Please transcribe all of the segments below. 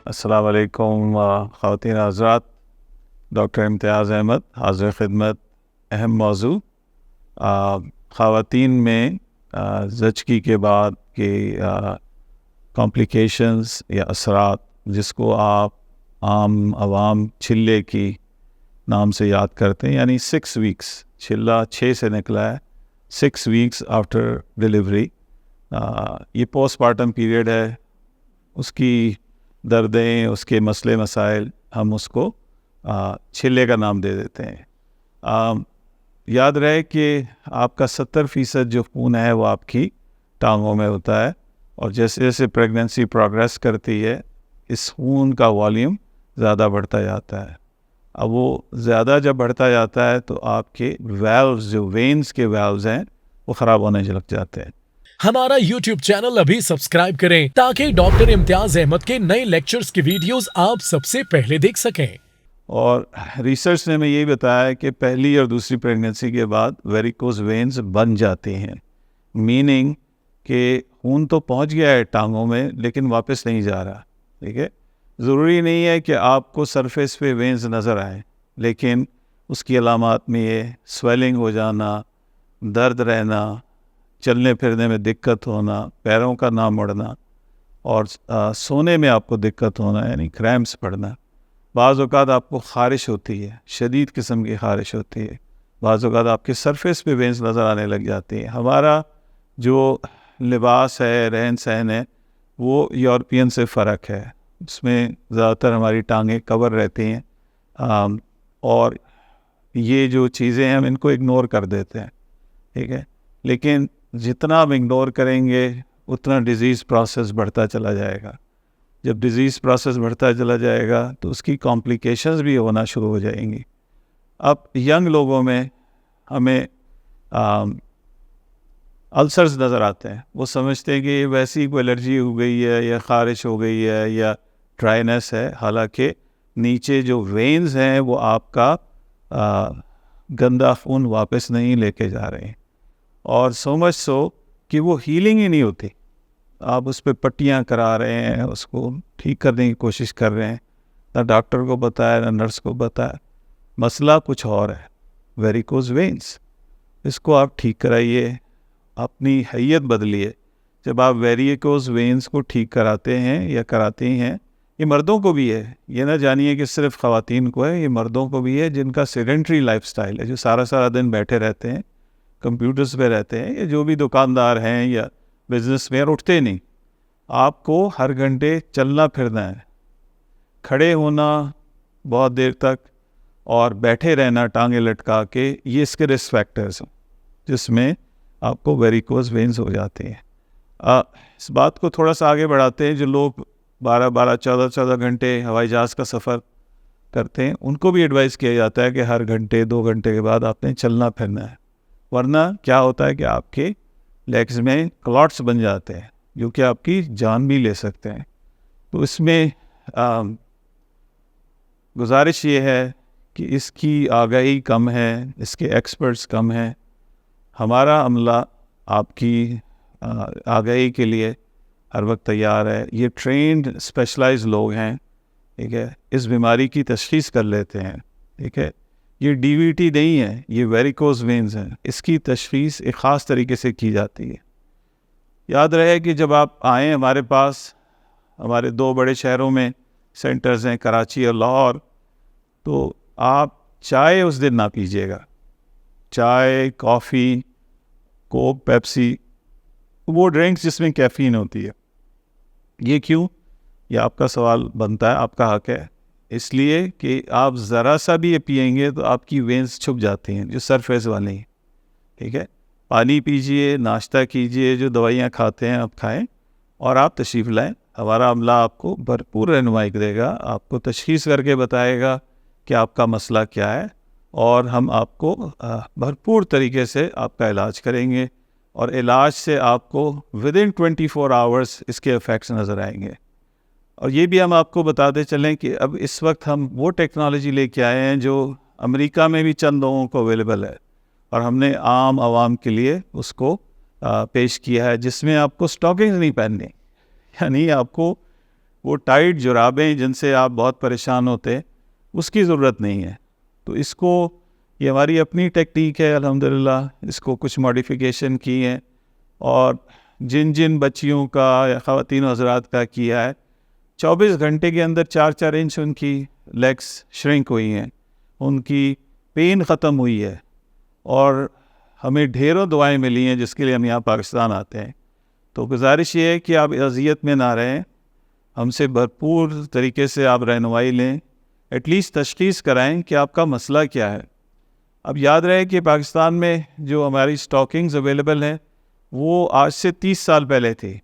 السلام علیکم خواتین حضرات. ڈاکٹر امتیاز احمد حاضر خدمت. اہم موضوع خواتین میں زچگی کے بعد کے کمپلیکیشنز یا اثرات، جس کو آپ عوام چھلے کی نام سے یاد کرتے ہیں، یعنی 6 ویکس، چھلا 6 سے نکلا ہے، 6 ویکس آفٹر ڈلیوری. یہ پوسٹ پارٹم پیریڈ ہے. اس کی دردیں، اس کے مسئلے مسائل، ہم اس کو چھلے کا نام دے دیتے ہیں. یاد رہے کہ آپ کا 70% جو خون ہے وہ آپ کی ٹانگوں میں ہوتا ہے، اور جیسے جیسے پریگننسی پروگریس کرتی ہے اس خون کا والیوم زیادہ بڑھتا جاتا ہے. اب وہ زیادہ جب بڑھتا جاتا ہے تو آپ کے ویلوز، جو وینز کے ویلوز ہیں، وہ خراب ہونے لگ جاتے ہیں. ہمارا YouTube چینل ابھی سبسکرائب کریں تاکہ ڈاکٹر امتیاز احمد کے نئے لیکچرز کی ویڈیوز آپ سب سے پہلے دیکھ سکیں. اور ریسرچ نے ہمیں یہی بتایا کہ پہلی اور دوسری پریگننسی کے بعد ویریکوز وینز بن جاتے ہیں، میننگ کہ خون تو پہنچ گیا ہے ٹانگوں میں لیکن واپس نہیں جا رہا. ٹھیک ہے، ضروری نہیں ہے کہ آپ کو سرفیس پہ وینز نظر آئیں، لیکن اس کی علامات میں یہ سویلنگ ہو جانا، درد رہنا، چلنے پھرنے میں دقت ہونا، پیروں کا نہ مڑنا، اور سونے میں آپ کو دقت ہونا، یعنی کریمپس پڑنا. بعض اوقات آپ کو خارش ہوتی ہے، شدید قسم کی خارش ہوتی ہے. بعض اوقات آپ کے سرفیس پہ وینز نظر آنے لگ جاتی ہیں. ہمارا جو لباس ہے، رہن سہن ہے، وہ یورپین سے فرق ہے. اس میں زیادہ تر ہماری ٹانگیں کور رہتی ہیں، اور یہ جو چیزیں ہیں ہم ان کو اگنور کر دیتے ہیں. ٹھیک ہے، لیکن جتنا ہم اگنور کریں گے اتنا ڈیزیز پروسیس بڑھتا چلا جائے گا. جب ڈیزیز پروسیس بڑھتا چلا جائے گا تو اس کی کمپلیکیشنز بھی ہونا شروع ہو جائیں گی. اب ینگ لوگوں میں ہمیں السرز نظر آتے ہیں. وہ سمجھتے ہیں کہ ویسی کوئی الرجی ہو گئی ہے یا خارش ہو گئی ہے یا ڈرائنس ہے، حالانکہ نیچے جو وینز ہیں وہ آپ کا گندا خون واپس نہیں لے کے جا رہے ہیں، اور سو مچ سو کہ وہ ہیلنگ ہی نہیں ہوتی. آپ اس پہ پٹیاں کرا رہے ہیں، اس کو ٹھیک کرنے کی کوشش کر رہے ہیں، نہ ڈاکٹر کو بتایا نہ نرس کو بتایا. مسئلہ کچھ اور ہے، ویریکوز وینز. اس کو آپ ٹھیک کرائیے، اپنی حیت بدلیے. جب آپ ویریکوز وینز کو ٹھیک کراتے ہیں یا کراتی ہیں، یہ مردوں کو بھی ہے، یہ نہ جانیے کہ صرف خواتین کو ہے، یہ مردوں کو بھی ہے جن کا سیڈنٹری لائف سٹائل ہے، جو سارا دن بیٹھے رہتے ہیں، کمپیوٹرز پہ رہتے ہیں، یا جو بھی دکاندار ہیں یا بزنس میں اٹھتے نہیں. آپ کو ہر گھنٹے چلنا پھرنا ہے. کھڑے ہونا بہت دیر تک اور بیٹھے رہنا ٹانگیں لٹکا کے، یہ اس کے رسک فیکٹرز ہیں جس میں آپ کو ویریکوز وینز ہو جاتے ہیں. اس بات کو تھوڑا سا آگے بڑھاتے ہیں. جو لوگ 14 گھنٹے ہوائی جہاز کا سفر کرتے ہیں، ان کو بھی ایڈوائز کیا جاتا ہے کہ ہر گھنٹے 2 گھنٹے کے بعد آپ نے چلنا پھرنا ہے. ورنہ کیا ہوتا ہے کہ آپ کے لیگز میں کلاٹس بن جاتے ہیں جو کہ آپ کی جان بھی لے سکتے ہیں. تو اس میں گزارش یہ ہے کہ اس کی آگاہی کم ہے، اس کے ایکسپرٹس کم ہیں. ہمارا عملہ آپ کی آگاہی کے لیے ہر وقت تیار ہے. یہ ٹرینڈ اسپیشلائز لوگ ہیں. ٹھیک ہے، اس بیماری کی تشخیص کر لیتے ہیں. ٹھیک ہے، یہ ڈی وی ٹی نہیں ہے، یہ ویریکوز وینز ہیں. اس کی تشخیص ایک خاص طریقے سے کی جاتی ہے. یاد رہے کہ جب آپ آئیں ہمارے پاس، ہمارے 2 بڑے شہروں میں سینٹرز ہیں، کراچی اور لاہور، تو آپ چائے اس دن نہ پیجیے گا. چائے، کافی، کوک، پیپسی، وہ ڈرنکس جس میں کیفین ہوتی ہے. یہ کیوں؟ یہ آپ کا سوال بنتا ہے، آپ کا حق ہے. اس لیے کہ آپ ذرا سا بھی یہ پئیں گے تو آپ کی وینز چھپ جاتی ہیں جو سرفیس والی ہیں. ٹھیک ہے، پانی پیجئے، ناشتہ کیجئے، جو دوائیاں کھاتے ہیں آپ کھائیں، اور آپ تشریف لائیں. ہمارا عملہ آپ کو بھرپور رہنمائی کرے گا، آپ کو تشخیص کر کے بتائے گا کہ آپ کا مسئلہ کیا ہے، اور ہم آپ کو بھرپور طریقے سے آپ کا علاج کریں گے. اور علاج سے آپ کو ودن 24 آورس اس کے افیکٹس نظر آئیں گے. اور یہ بھی ہم آپ کو بتاتے چلیں کہ اب اس وقت ہم وہ ٹیکنالوجی لے کے آئے ہیں جو امریکہ میں بھی چند لوگوں کو اویلیبل ہے، اور ہم نے عام عوام کے لیے اس کو پیش کیا ہے، جس میں آپ کو سٹاکنگز نہیں پہننی. یعنی آپ کو وہ ٹائٹ جرابیں جن سے آپ بہت پریشان ہوتے، اس کی ضرورت نہیں ہے. تو اس کو، یہ ہماری اپنی ٹیکنیک ہے الحمدللہ، اس کو کچھ ماڈیفیکیشن کی ہیں، اور جن بچیوں کا یا خواتین حضرات کا کیا ہے، 24 گھنٹے کے اندر 4 انچ ان کی لیگس شرنک ہوئی ہیں، ان کی پین ختم ہوئی ہے، اور ہمیں ڈھیروں دعائیں ملی ہیں جس کے لیے ہم یہاں پاکستان آتے ہیں. تو گزارش یہ ہے کہ آپ اذیت میں نہ رہیں، ہم سے بھرپور طریقے سے آپ رہنمائی لیں، ایٹ لیسٹ تشخیص کرائیں کہ آپ کا مسئلہ کیا ہے. اب یاد رہے کہ پاکستان میں جو ہماری سٹاکنگز اویلیبل ہیں وہ آج سے 30 سال پہلے تھی،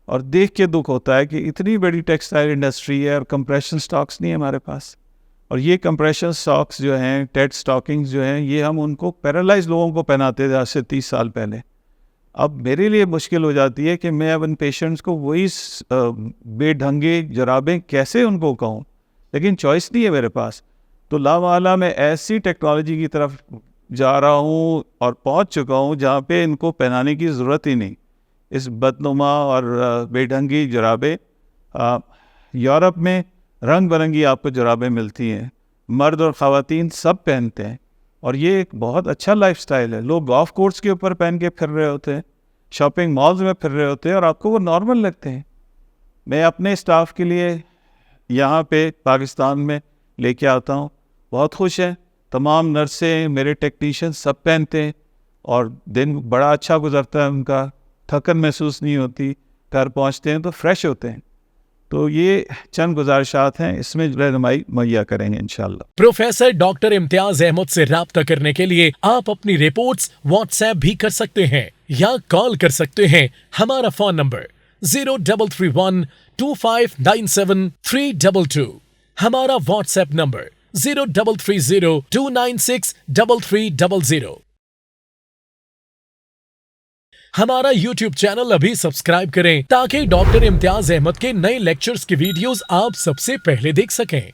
اور دیکھ کے دکھ ہوتا ہے کہ اتنی بڑی ٹیکسٹائل انڈسٹری ہے اور کمپریشن سٹاکس نہیں ہے ہمارے پاس. اور یہ کمپریشن سٹاکس جو ہیں، ٹیٹ سٹاکنگز جو ہیں، یہ ہم ان کو پیرالائز لوگوں کو پہناتے تھے آج سے 30 سال پہلے. اب میرے لیے مشکل ہو جاتی ہے کہ میں اب ان پیشنٹس کو وہی بے ڈھنگے جرابیں کیسے ان کو کہوں، لیکن چوائس نہیں ہے میرے پاس. تو لامحالہ میں ایسی ٹیکنالوجی کی طرف جا رہا ہوں اور پہنچ چکا ہوں جہاں پہ ان کو پہنانے کی ضرورت ہی نہیں. اس بدنما اور بے ڈھنگی جرابیں، یورپ میں رنگ برنگی آپ کو جرابیں ملتی ہیں، مرد اور خواتین سب پہنتے ہیں، اور یہ ایک بہت اچھا لائف سٹائل ہے. لوگ گولف کورس کے اوپر پہن کے پھر رہے ہوتے ہیں، شاپنگ مالز میں پھر رہے ہوتے ہیں، اور آپ کو وہ نارمل لگتے ہیں. میں اپنے اسٹاف کے لیے یہاں پہ پاکستان میں لے کے آتا ہوں، بہت خوش ہیں. تمام نرسیں، میرے ٹیکنیشین سب پہنتے ہیں، اور دن بڑا اچھا گزرتا ہے ان کا، تھکن محسوس نہیں ہوتی، گھر پہنچتے ہیں تو فریش ہوتے ہیں. تو یہ چند گزارشات ہیں، اس میں رہنمائی مہیا کریں گے انشاءاللہ. پروفیسر ڈاکٹر امتیاز احمد سے رابطہ کرنے کے لیے آپ اپنی رپورٹس واٹس ایپ بھی کر سکتے ہیں یا کال کر سکتے ہیں. ہمارا فون نمبر 03312597 ہمارا واٹس ایپ نمبر 033029633300. ہمارا یوٹیوب چینل ابھی سبسکرائب کریں تاکہ ڈاکٹر امتیاز احمد کے نئے لیکچرز کی ویڈیوز آپ سب سے پہلے دیکھ سکیں.